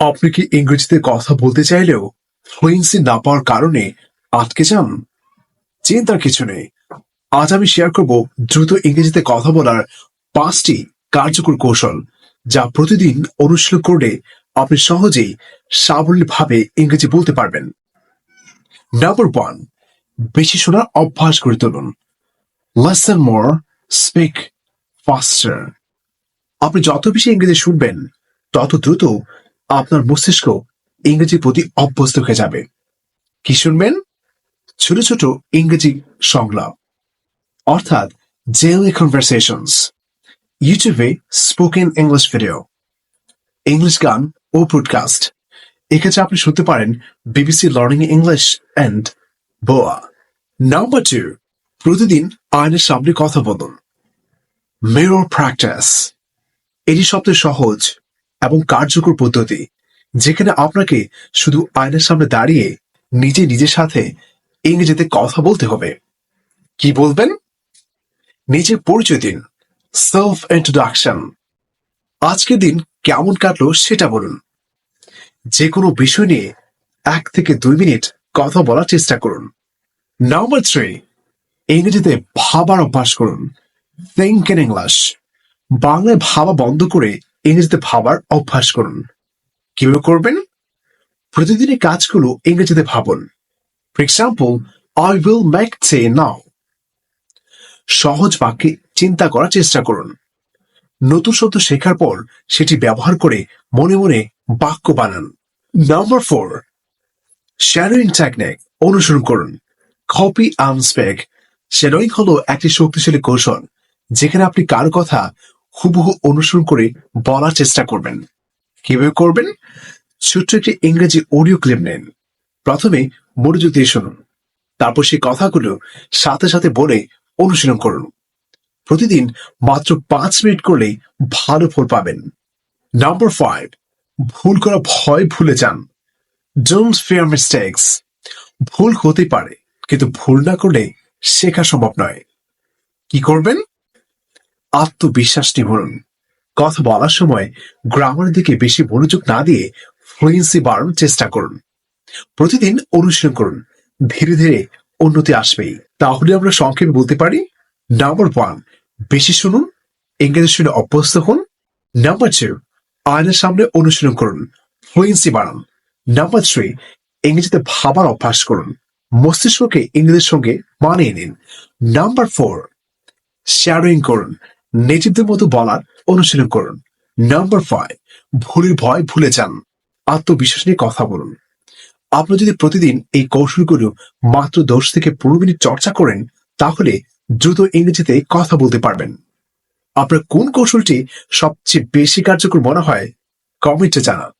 আপনি কি ইংরেজিতে কথা বলতে চাইলেও ফ্লুয়েন্সি না পাওয়ার কারণে আটকে যান? চিন্তার কিছু নেই। আজ আমি শেয়ার করব দ্রুত ইংরেজিতে কথা বলার 5টি কার্যকর কৌশল, যা প্রতিদিন অনুশীলন করলে আপনি সহজেই সাবলীলভাবে ইংরেজি বলতে পারবেন। নাম্বার 1, বেশি শোনার অভ্যাস গড়ে তুলুন। লিসেন মোর, স্পিক ফাস্টার। আপনি যত বেশি ইংরেজি শুনবেন, তত দ্রুত আপনার মস্তিষ্ক ইংরেজির প্রতি অভ্যস্ত হয়ে যাবে। কি শুনবেন? ছোট ছোট ইংরেজি সংলাপ, অর্থাৎ ডেইলি কনভারসেশনস। ইউটিউবে স্পোকেন ইংলিশ ভিডিও, ইংলিশ গান ও পডকাস্ট। এক্ষেত্রে আপনি শুনতে পারেন BBC learning English and VOA. Number 2, প্রতিদিন আয়নার সামনে কথা বলুন। Mirror practice. এটি সবচেয়ে সহজ এবং কার্যকর পদ্ধতি, যেখানে আপনাকে শুধু আয়নার সামনে দাঁড়িয়ে নিজের সাথে ইংরেজিতে কথা বলতে হবে। কি বলবেন? নিজের পরিচয় দিন, সেলফ ইন্ট্রোডাকশন। আজকের দিন কেমন কাটলো সেটা বলুন। যে কোনো বিষয় নিয়ে 1 থেকে 2 মিনিট কথা বলার চেষ্টা করুন। নাম্বার 3, ইংরেজিতে ভাবার অভ্যাস করুন। Think in English. বাংলায় ভাবা বন্ধ করে ইংরেজিতে ভাবার অভ্যাস করুন। কিভাবে করবেন? প্রতিদিনের কাজগুলো ইংরেজিতে ভাবুন। For example, I will make টে নাও। সহজ বাক্যে চিন্তা করার চেষ্টা করুন। নতুন শব্দ শেখার পর সেটি ব্যবহার করে মনে মনে বাক্য বানান। নাম্বার 4, শ্যাডোয়িং টেকনিক অনুসরণ করুন। Copy and speak. শ্যাডোয়িং হলো একটি শক্তিশালী কৌশল, যেখানে আপনি কারো কথা হুবহু অনুসরণ করে বলার চেষ্টা করবেন। কিভাবে করবেন? ছোট্ট একটি ইংরেজি অডিও ক্লিপ নিন। প্রথমে মনোযোগ দিয়ে শুনুন, তারপর সেই কথাগুলো সাথে সাথে বলে অনুশীলন করুন। প্রতিদিন মাত্র 5 মিনিট করলেই ভালো ফল পাবেন। নাম্বার 5, ভুল করা ভয় ভুলে যান। Don't fear mistakes. ভুল হতে পারে, কিন্তু ভুল না করলে শেখা সম্ভব নয়। কি করবেন? আত্মবিশ্বাস নিয়ে বলুন। কথা বলার সময় গ্রামারের দিকে বেশি মনোযোগ না দিয়ে ফ্লুয়েন্সি বাড়ানোর চেষ্টা করুন। প্রতিদিন অনুশীলন করুন, ধীরে ধীরে উন্নতি আসবেই। তাহলে আমরা সংক্ষেপে বলতে পারি, নাম্বার 1, বেশি শুনুন, ইংরেজি শুনে অভ্যস্ত হন। নাম্বার 2, আয়নার সামনে অনুশীলন করুন, ফ্লুয়েন্সি বাড়ান। নাম্বার 3, ইংরেজিতে ভাবার অভ্যাস করুন, মস্তিষ্ককে ইংরেজির সঙ্গে মানিয়ে নিন। নাম্বার 4, শ্যাডোয়িং করুন, নেটিভদের মতো বলার অনুশীলন করুন। নাম্বার 5, ভুলের ভয় ভুলে যান, আত্মবিশ্বাস নিয়ে কথা বলুন। আপনি যদি প্রতিদিন এই কৌশলগুলো মাত্র 10 থেকে 15 মিনিট চর্চা করেন, তাহলে দ্রুত ইংরেজিতে কথা বলতে পারবেন। আপনার কোন কৌশলটি সবচেয়ে বেশি কার্যকর মনে হয় কমেন্টে জানান।